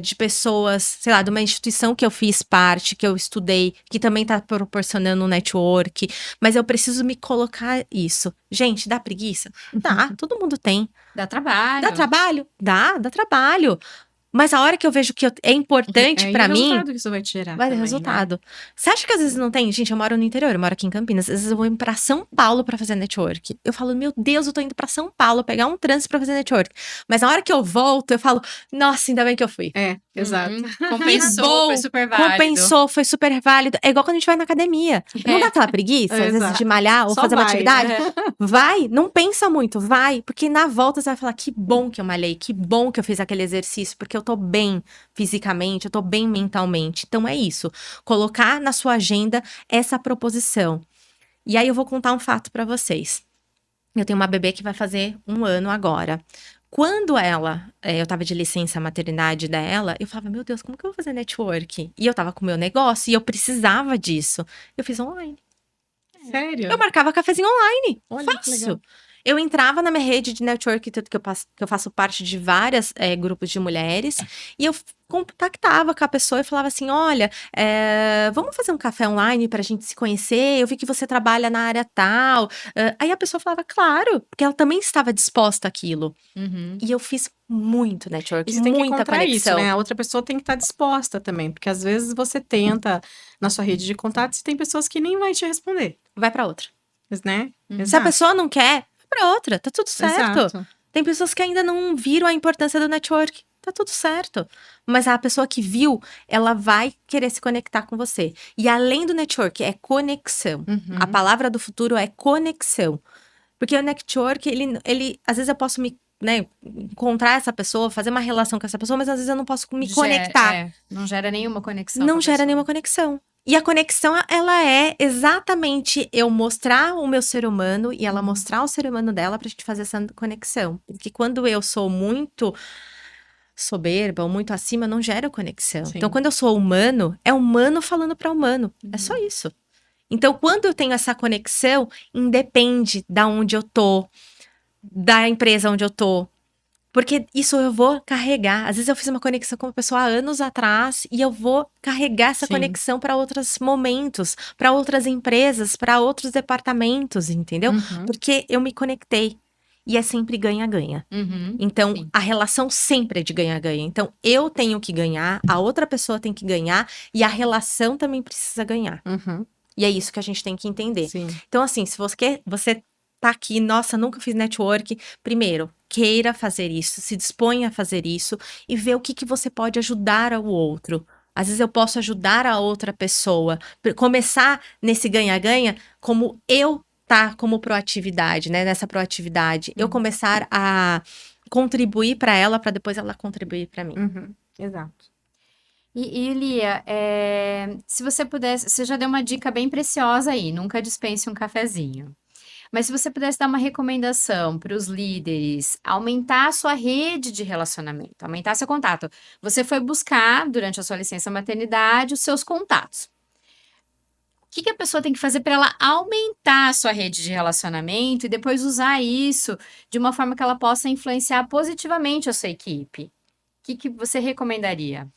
de pessoas, sei lá, de uma instituição que eu fiz parte, que eu estudei, que também tá proporcionando um network, mas eu preciso me colocar isso. Gente, dá preguiça? Dá, todo mundo tem. Dá trabalho. Dá trabalho? Dá trabalho. Mas a hora que eu vejo que é importante pra mim... o resultado que isso vai tirar vai ter também, resultado. Né? Você acha que às vezes não tem? Gente, eu moro no interior, eu moro aqui em Campinas. Às vezes eu vou ir pra São Paulo pra fazer network. Eu falo, meu Deus, eu tô indo pra São Paulo pegar um trânsito pra fazer network. Mas na hora que eu volto, eu falo, nossa, ainda bem que eu fui. Exato. Compensou, foi super válido. Compensou, foi super válido. É igual quando a gente vai na academia. Não dá aquela preguiça, às vezes, de malhar ou Só fazer uma vai, atividade? Vai, não pensa muito, vai. Porque na volta você vai falar, que bom que eu malhei, que bom que eu fiz aquele exercício, porque eu tô bem fisicamente, eu tô bem mentalmente. Então é isso, colocar na sua agenda essa proposição. E aí eu vou contar um fato pra vocês. Eu tenho uma bebê que vai fazer 1 ano agora. Quando eu tava de licença maternidade dela, eu falava, meu Deus, como que eu vou fazer network? E eu tava com o meu negócio e eu precisava disso. Eu fiz online. Sério? Eu marcava cafezinho online. Olha, fácil. que legal. Eu entrava na minha rede de network, que eu faço parte de vários grupos de mulheres, e eu contactava com a pessoa e falava assim, olha, vamos fazer um café online pra gente se conhecer, eu vi que você trabalha na área tal. Aí a pessoa falava, claro, porque ela também estava disposta àquilo. E eu fiz muito network, E você tem que muita encontrar conexão. isso, né? A outra pessoa tem que estar disposta também, porque às vezes você tenta na sua rede de contatos e tem pessoas que nem vai te responder, Vai pra outra. né? Se a pessoa não quer, vai pra outra, tá tudo certo. Exato. Tem pessoas que ainda não viram a importância do network. tá tudo certo. Mas a pessoa que viu, ela vai querer se conectar com você. E além do network, é conexão. A palavra do futuro é conexão. Porque o network, ele às vezes eu posso encontrar essa pessoa, fazer uma relação com essa pessoa, mas às vezes eu não posso me conectar. Não gera nenhuma conexão. Não gera nenhuma conexão. E a conexão, ela é exatamente eu mostrar o meu ser humano e ela mostrar o ser humano dela pra gente fazer essa conexão. Porque quando eu sou muito soberba ou muito acima, não gera conexão. Sim. Então, quando eu sou humano, é humano falando pra humano. É só isso. Então, quando eu tenho essa conexão, independe da onde eu tô, da empresa onde eu tô. Porque isso eu vou carregar. Às vezes eu fiz uma conexão com uma pessoa há anos atrás e eu vou carregar essa conexão para outros momentos, para outras empresas, para outros departamentos, entendeu? Porque eu me conectei. E é sempre ganha-ganha. Então, a relação sempre é de ganha-ganha. Então, eu tenho que ganhar, a outra pessoa tem que ganhar e a relação também precisa ganhar. E é isso que a gente tem que entender. Sim. Então, assim, se você tá aqui, nossa, nunca fiz network, primeiro, queira fazer isso, se disponha a fazer isso e ver o que você pode ajudar ao outro. Às vezes eu posso ajudar a outra pessoa, começar nesse ganha-ganha como proatividade, né? Nessa proatividade, eu começar a contribuir para ela, para depois ela contribuir para mim. Exato. E Lia, se você pudesse, você já deu uma dica bem preciosa aí, nunca dispense um cafezinho. Mas se você pudesse dar uma recomendação para os líderes, aumentar a sua rede de relacionamento, aumentar seu contato. Você foi buscar, durante a sua licença maternidade, os seus contatos. O que a pessoa tem que fazer para ela aumentar a sua rede de relacionamento e depois usar isso de uma forma que ela possa influenciar positivamente a sua equipe? O que você recomendaria?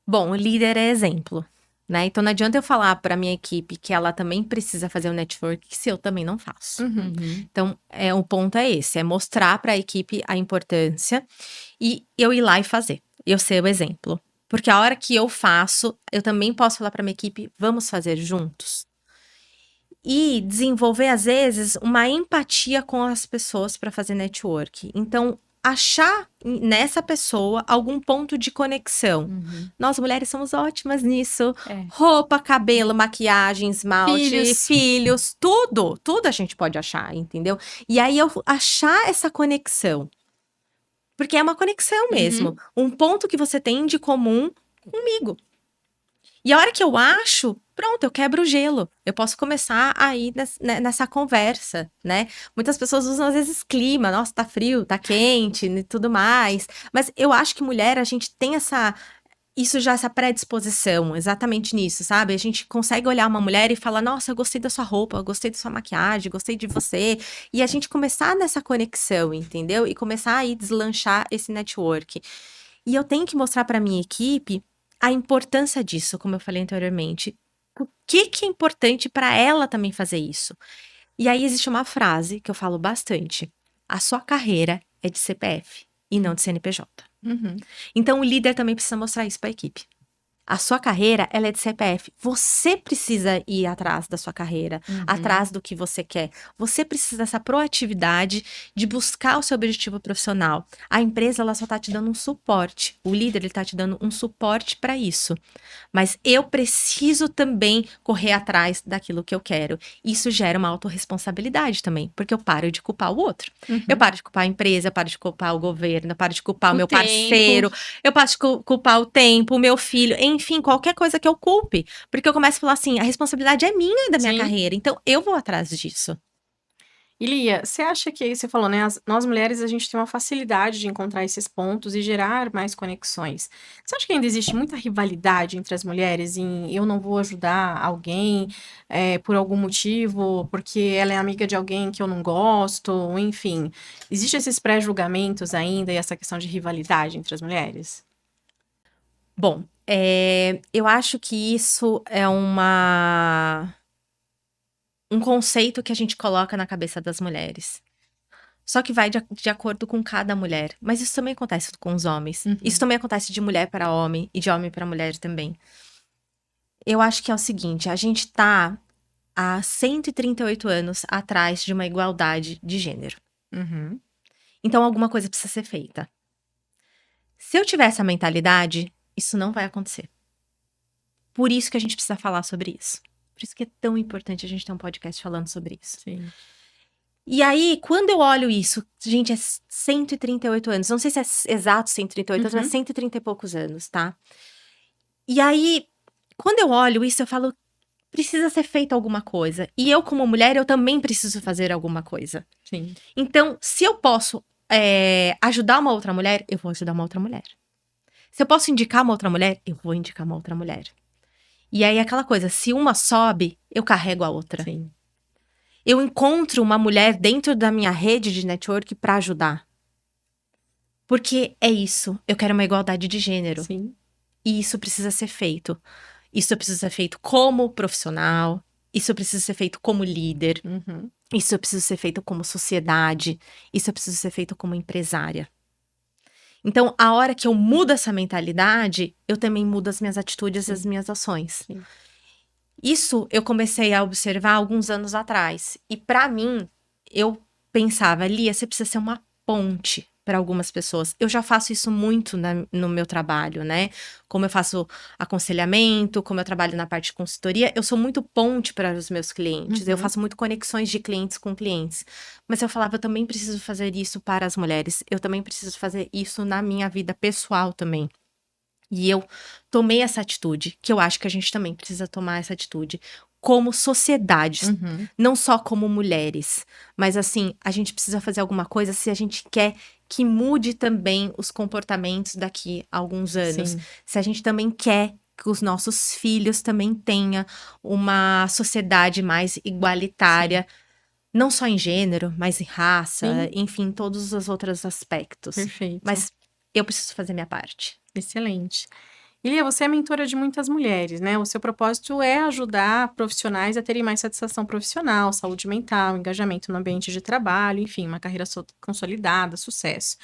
Bom, o líder é exemplo. Né? Então, não adianta eu falar para minha equipe que ela também precisa fazer o network se eu também não faço. Então, o ponto é esse, é mostrar para a equipe a importância e eu ir lá e fazer, eu ser o exemplo. Porque a hora que eu faço, eu também posso falar para minha equipe, vamos fazer juntos. E desenvolver, às vezes, uma empatia com as pessoas para fazer network. Então, achar nessa pessoa algum ponto de conexão. Nós mulheres somos ótimas nisso. Roupa, cabelo, maquiagem, esmalte, filhos, tudo a gente pode achar, entendeu? E aí eu achar essa conexão. Porque é uma conexão mesmo. Um ponto que você tem de comum comigo. E a hora que eu acho, pronto, eu quebro o gelo. Eu posso começar a ir nessa conversa, né? Muitas pessoas usam, às vezes, clima. Nossa, tá frio, tá quente e tudo mais. Mas eu acho que mulher, a gente tem essa predisposição, exatamente nisso, sabe? A gente consegue olhar uma mulher e falar, nossa, eu gostei da sua roupa, eu gostei da sua maquiagem, gostei de você. E a gente começar nessa conexão, entendeu? E começar a ir deslanchar esse network. E eu tenho que mostrar pra minha equipe a importância disso, como eu falei anteriormente. O que é importante para ela também fazer isso? E aí existe uma frase que eu falo bastante. A sua carreira é de CPF e não de CNPJ. Então o líder também precisa mostrar isso para a equipe. A sua carreira, ela é de CPF. Você precisa ir atrás da sua carreira, atrás do que você quer. Você precisa dessa proatividade de buscar o seu objetivo profissional. A empresa, ela só tá te dando um suporte. O líder, ele tá te dando um suporte para isso. Mas eu preciso também correr atrás daquilo que eu quero. Isso gera uma autorresponsabilidade também, porque eu paro de culpar o outro. Eu paro de culpar a empresa, eu paro de culpar o governo, eu paro de culpar o meu parceiro, eu paro de culpar o tempo, o meu filho, enfim, qualquer coisa que eu culpe. Porque eu começo a falar assim, a responsabilidade é minha da minha carreira, então eu vou atrás disso. E Lia, você acha que, você falou, né, nós mulheres, a gente tem uma facilidade de encontrar esses pontos e gerar mais conexões. Você acha que ainda existe muita rivalidade entre as mulheres em eu não vou ajudar alguém por algum motivo, porque ela é amiga de alguém que eu não gosto, enfim. Existem esses pré-julgamentos ainda e essa questão de rivalidade entre as mulheres? Bom, eu acho que isso é um conceito que a gente coloca na cabeça das mulheres. Só que vai de acordo com cada mulher. Mas isso também acontece com os homens. Isso também acontece de mulher para homem e de homem para mulher também. Eu acho que é o seguinte, a gente tá há 138 anos atrás de uma igualdade de gênero. Então alguma coisa precisa ser feita. Se eu tiver essa mentalidade, isso não vai acontecer. Por isso que a gente precisa falar sobre isso. Por isso que é tão importante a gente ter um podcast falando sobre isso. Sim. E aí, quando eu olho isso, gente, é 138 anos. Não sei se é exato 138 anos, mas 130 e poucos anos, tá? E aí, quando eu olho isso, eu falo, precisa ser feita alguma coisa. E eu, como mulher, eu também preciso fazer alguma coisa. Sim. Então, se eu posso ajudar uma outra mulher, eu vou ajudar uma outra mulher. Se eu posso indicar uma outra mulher, eu vou indicar uma outra mulher. E aí, aquela coisa, se uma sobe, eu carrego a outra. Sim. Eu encontro uma mulher dentro da minha rede de network para ajudar. Porque é isso, eu quero uma igualdade de gênero. Sim. E isso precisa ser feito. Isso precisa ser feito como profissional, isso precisa ser feito como líder, isso precisa ser feito como sociedade, isso precisa ser feito como empresária. Então, a hora que eu mudo essa mentalidade, eu também mudo as minhas atitudes e as minhas ações. Sim. Isso eu comecei a observar alguns anos atrás. E para mim, eu pensava, Lia, você precisa ser uma ponte para algumas pessoas. Eu já faço isso muito no meu trabalho, né? Como eu faço aconselhamento, como eu trabalho na parte de consultoria, eu sou muito ponte para os meus clientes. Eu faço muito conexões de clientes com clientes. Mas eu falava, eu também preciso fazer isso para as mulheres. Eu também preciso fazer isso na minha vida pessoal também. E eu tomei essa atitude, que eu acho que a gente também precisa tomar essa atitude como sociedade, não só como mulheres, mas assim, a gente precisa fazer alguma coisa se a gente quer que mude também os comportamentos daqui a alguns anos. Sim. Se a gente também quer que os nossos filhos também tenham uma sociedade mais igualitária, não só em gênero, mas em raça, enfim, todos os outros aspectos. Perfeito. Mas eu preciso fazer minha parte. Excelente. Ilia, você é mentora de muitas mulheres, né? O seu propósito é ajudar profissionais a terem mais satisfação profissional, saúde mental, engajamento no ambiente de trabalho, enfim, uma carreira consolidada, sucesso.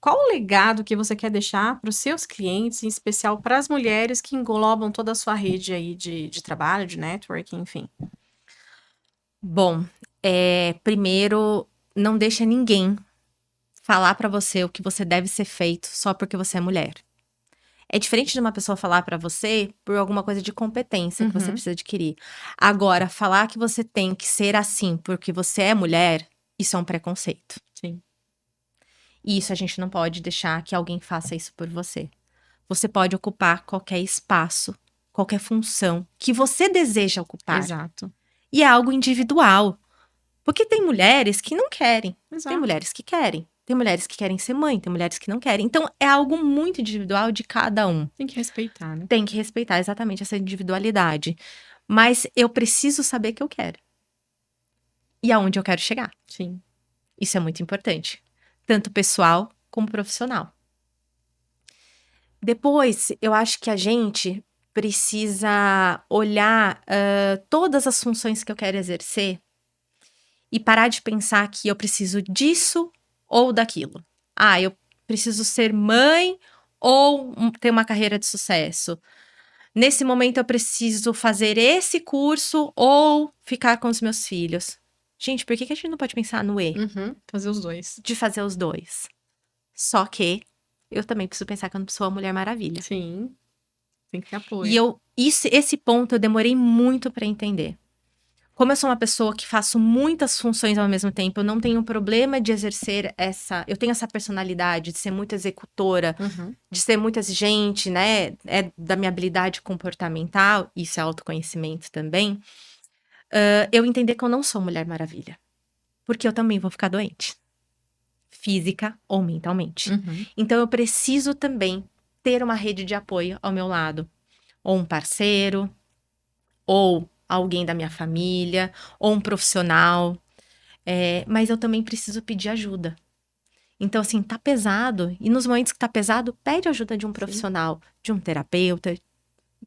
Qual o legado que você quer deixar para os seus clientes, em especial para as mulheres que englobam toda a sua rede aí de trabalho, de networking, enfim? Bom, primeiro, não deixa ninguém falar pra você o que você deve ser feito só porque você é mulher. É diferente de uma pessoa falar pra você por alguma coisa de competência que você precisa adquirir. Agora, falar que você tem que ser assim porque você é mulher, isso é um preconceito. Sim. E isso a gente não pode deixar que alguém faça isso por você. Você pode ocupar qualquer espaço, qualquer função que você deseja ocupar. Exato. E é algo individual. Porque tem mulheres que não querem. Exato. Tem mulheres que querem. Tem mulheres que querem ser mãe, tem mulheres que não querem. Então, é algo muito individual de cada um. Tem que respeitar, né? Tem que respeitar exatamente essa individualidade. Mas eu preciso saber o que eu quero. E aonde eu quero chegar. Sim. Isso é muito importante. Tanto pessoal como profissional. Depois, eu acho que a gente precisa olhar todas as funções que eu quero exercer e parar de pensar que eu preciso disso ou daquilo. Ah, eu preciso ser mãe ou ter uma carreira de sucesso. Nesse momento eu preciso fazer esse curso ou ficar com os meus filhos. Gente, por que a gente não pode pensar no E? Fazer os dois. De fazer os dois. Só que eu também preciso pensar que eu não sou a Mulher Maravilha. Sim. Tem que ter apoio. E esse ponto eu demorei muito para entender. Como eu sou uma pessoa que faço muitas funções ao mesmo tempo, eu não tenho problema de exercer eu tenho essa personalidade de ser muito executora, de ser muito exigente, né? É da minha habilidade comportamental, isso é autoconhecimento também. Eu entender que eu não sou Mulher Maravilha. Porque eu também vou ficar doente. Física ou mentalmente. Então eu preciso também ter uma rede de apoio ao meu lado. Ou um parceiro, ou alguém da minha família, ou um profissional. Mas eu também preciso pedir ajuda. Então, assim, tá pesado. E nos momentos que tá pesado, pede ajuda de um profissional, de um terapeuta,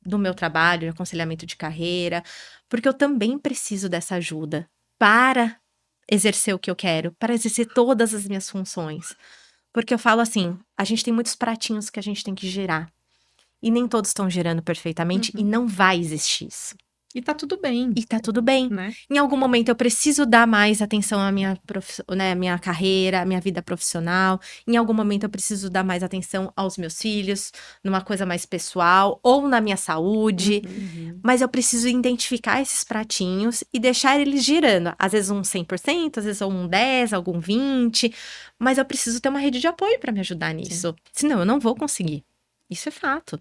do meu trabalho, de aconselhamento de carreira. Porque eu também preciso dessa ajuda para exercer o que eu quero, para exercer todas as minhas funções. Porque eu falo assim, a gente tem muitos pratinhos que a gente tem que girar. E nem todos estão girando perfeitamente e não vai existir isso. E tá tudo bem. E tá tudo bem. Né? Em algum momento eu preciso dar mais atenção à minha carreira, à minha vida profissional. Em algum momento eu preciso dar mais atenção aos meus filhos, numa coisa mais pessoal, ou na minha saúde. Mas eu preciso identificar esses pratinhos e deixar eles girando. Às vezes um 100%, às vezes um 10%, algum 20%. Mas eu preciso ter uma rede de apoio para me ajudar nisso. Senão eu não vou conseguir. Isso é fato.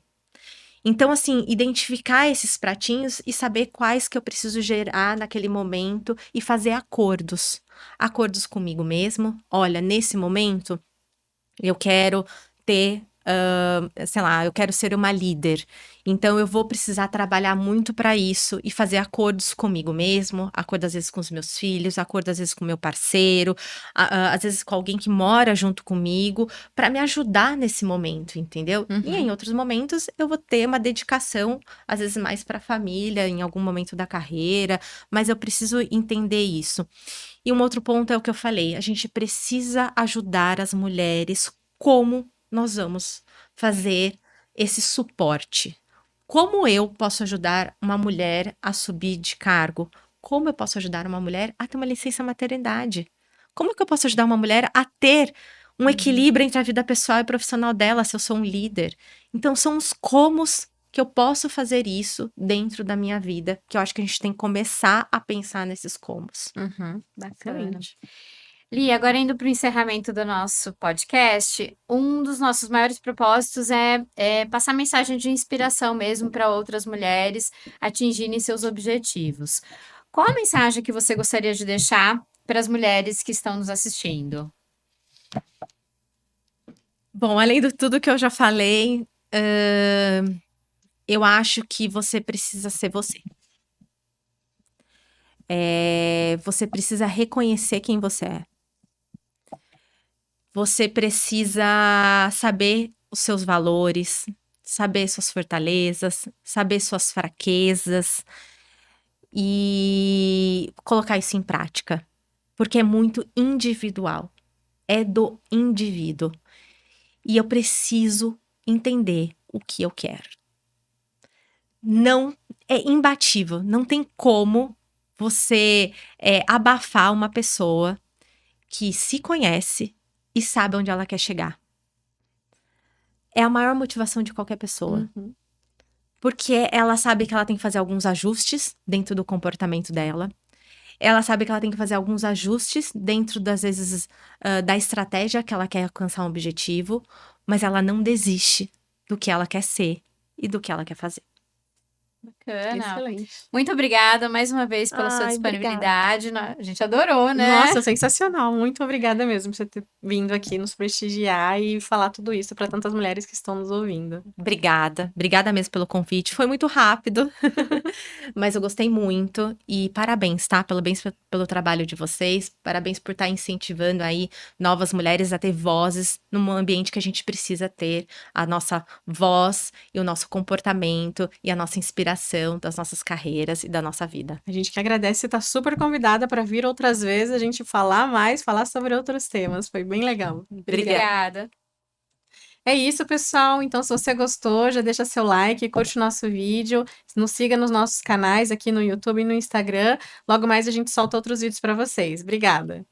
Então, assim, identificar esses pratinhos e saber quais que eu preciso gerar naquele momento e fazer acordos. Acordos comigo mesmo. Olha, nesse momento, eu quero ter, sei lá, eu quero ser uma líder. Então, eu vou precisar trabalhar muito para isso e fazer acordos comigo mesmo, acordo às vezes com os meus filhos, acordo às vezes com o meu parceiro, às vezes com alguém que mora junto comigo, para me ajudar nesse momento, entendeu? E em outros momentos, eu vou ter uma dedicação, às vezes mais para a família, em algum momento da carreira, mas eu preciso entender isso. E um outro ponto é o que eu falei, a gente precisa ajudar as mulheres como nós vamos fazer esse suporte. Como eu posso ajudar uma mulher a subir de cargo? Como eu posso ajudar uma mulher a ter uma licença maternidade? Como que eu posso ajudar uma mulher a ter um equilíbrio entre a vida pessoal e profissional dela, se eu sou um líder? Então, são os comos que eu posso fazer isso dentro da minha vida, que eu acho que a gente tem que começar a pensar nesses comos. Bacana. Li, agora indo para o encerramento do nosso podcast, um dos nossos maiores propósitos é passar mensagem de inspiração mesmo para outras mulheres atingirem seus objetivos. Qual a mensagem que você gostaria de deixar para as mulheres que estão nos assistindo? Bom, além de tudo que eu já falei, eu acho que você precisa ser você. Você precisa reconhecer quem você é. Você precisa saber os seus valores, saber suas fortalezas, saber suas fraquezas e colocar isso em prática. Porque é muito individual. É do indivíduo. E eu preciso entender o que eu quero. Não é imbatível. Não tem como você abafar uma pessoa que se conhece e sabe onde ela quer chegar. É a maior motivação de qualquer pessoa. Porque ela sabe que ela tem que fazer alguns ajustes dentro do comportamento dela. Ela sabe que ela tem que fazer alguns ajustes dentro, das vezes, da estratégia que ela quer alcançar um objetivo. Mas ela não desiste do que ela quer ser e do que ela quer fazer. Bacana. Excelente. Muito obrigada mais uma vez pela sua disponibilidade. A gente adorou, né? Nossa, sensacional. Muito obrigada mesmo por você ter vindo aqui nos prestigiar e falar tudo isso para tantas mulheres que estão nos ouvindo. Obrigada. Obrigada mesmo pelo convite. Foi muito rápido, mas eu gostei muito. E parabéns, tá? Parabéns pelo trabalho de vocês. Parabéns por estar incentivando aí novas mulheres a ter vozes num ambiente que a gente precisa ter. A nossa voz e o nosso comportamento e a nossa inspiração das nossas carreiras e da nossa vida. A gente que agradece, você tá super convidada para vir outras vezes, a gente falar sobre outros temas. Foi bem legal. Obrigada. É isso, pessoal. Então, se você gostou, já deixa seu like, curte o nosso vídeo, nos siga nos nossos canais aqui no YouTube e no Instagram. Logo mais a gente solta outros vídeos para vocês. Obrigada.